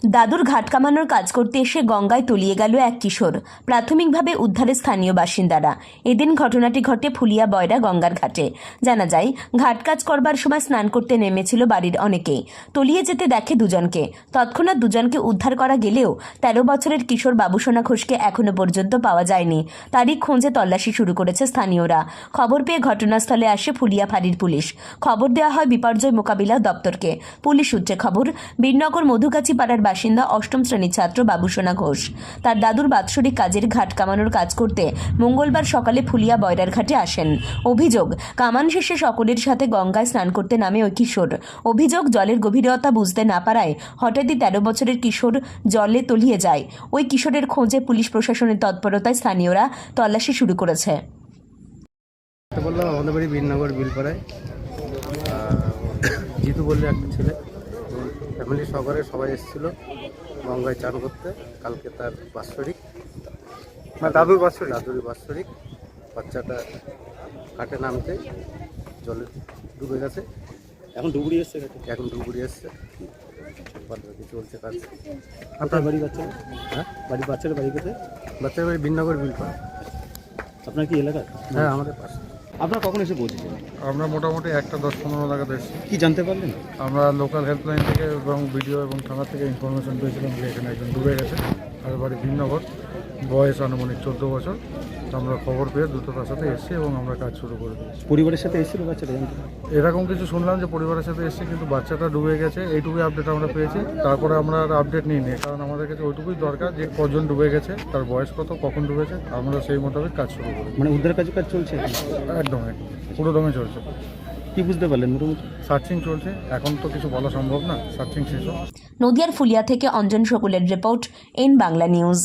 দাদুর ঘাট কামানোর কাজ করতে এসে গঙ্গায় তলিয়ে গেল এক কিশোর। প্রাথমিকভাবে উদ্ধারে স্থানীয় বাসিন্দারা। এদিন ঘটনাটি ঘটে ফুলিয়া বয়রা গঙ্গার ঘাটে। জানা যায়, ঘাট কাজ করবার সময় স্নান করতে নেমেছিল বাড়ির অনেকেই। তলিয়ে যেতে দেখে দুজনকে। তৎক্ষণাৎ দুজনকে উদ্ধার করা গেলেও 13 বছরের কিশোর বাবুসোনা ঘোষকে এখনো পর্যন্ত পাওয়া যায়নি। তারই খোঁজে তল্লাশি শুরু করেছে স্থানীয়রা। খবর পেয়ে ঘটনাস্থলে আসে ফুলিয়া ফাঁড়ির পুলিশ। খবর দেওয়া হয় বিপর্যয় মোকাবিলা দপ্তরকে। পুলিশ সূত্রে খবর, বীরনগর মধুগাছি পাড়ার বাসিন্দা অষ্টম শ্রেণীর ছাত্র বাবুসোনা ঘোষ তার দাদুর বাৎসরিক কাজের ঘাট কামানোর কাজ করতে মঙ্গলবার সকালে ফুলিয়া বয়রার ঘাটে আসেন। অভিযোগ, কামান শেষে সকলের সাথে গঙ্গায় স্নান করতে নামে ওই কিশোর। অভিযোগ, জলের গভীরতা বুঝতে না পারায় হঠাৎই 13 বছরের কিশোর জলে তলিয়ে যায়। ওই কিশোরের খোঁজে পুলিশ প্রশাসনের তৎপরতায় স্থানীয়রা তল্লাশি শুরু করেছে। বললাম আমাদের বাড়ি বীরনগর বিলপাড়ায় জিতু বললে একটা ছেলে, ফ্যামিলি সহকারে সবাই এসেছিল গঙ্গায় চান করতে। কালকে তার বাৎসরিক, দাদুর বাৎসরিক বাচ্চাটা ঘাটে নামতে জলে ডুবে গেছে। এখন ডুবুরি এসছে, চলছে কাজ। আপনার বাড়ি বাচ্চা? হ্যাঁ, বাচ্চার বাড়ি কোথায়? বাচ্চার বাড়ি বীরনগর বিলপাড়া। আপনার কি এলাকায়? হ্যাঁ, আমাদের পাশে। আপনার কখন এসে পৌঁছেছেন? আমরা মোটামুটি 1:10-15 নাগাদ এসেছি। কি জানতে পারলেন? আমরা লোকাল হেল্পলাইন থেকে এবং ভিডিও এবং থানা থেকে ইনফরমেশন পেয়েছিলাম যে এখানে একজন ডুবে গেছে। আর বাড়ি বীরনগর, বয়স আনুমানিক 14 বছর। আমরা খবর পেয়ে দ্রুততার সাথে এসেছি এবং আমরা কাজ শুরু করে দিয়েছি। পরিবারের সাথে এসেছিল বাচ্চাটা? জানতে এরকম কিছু শুনলাম যে পরিবারের সাথে এসেছে, কিন্তু বাচ্চাটা ডুবে গেছে এইটুকুই আপডেট আমরা পেয়েছি। তারপরে আমরা আর আপডেট নিইনি, কারণ আমাদের কাছে ওইটুকুই দরকার যে কজন ডুবে গেছে, তার বয়স কত, কখন ডুবেছে। আমরা সেই মোতাবেক কাজ শুরু করি। মানে উদ্ধার কাজ চলছে? একদম পুরো দমে চলছে। কি বুঝতে পারলেন মোটামুটি? সার্চিং চলছে, এখন তো কিছু বলা সম্ভব না, সার্চিং শেষ হোক। নদিয়ার ফুলিয়া থেকে অঞ্জন শকুলের রিপোর্ট, এন বাংলা নিউজ।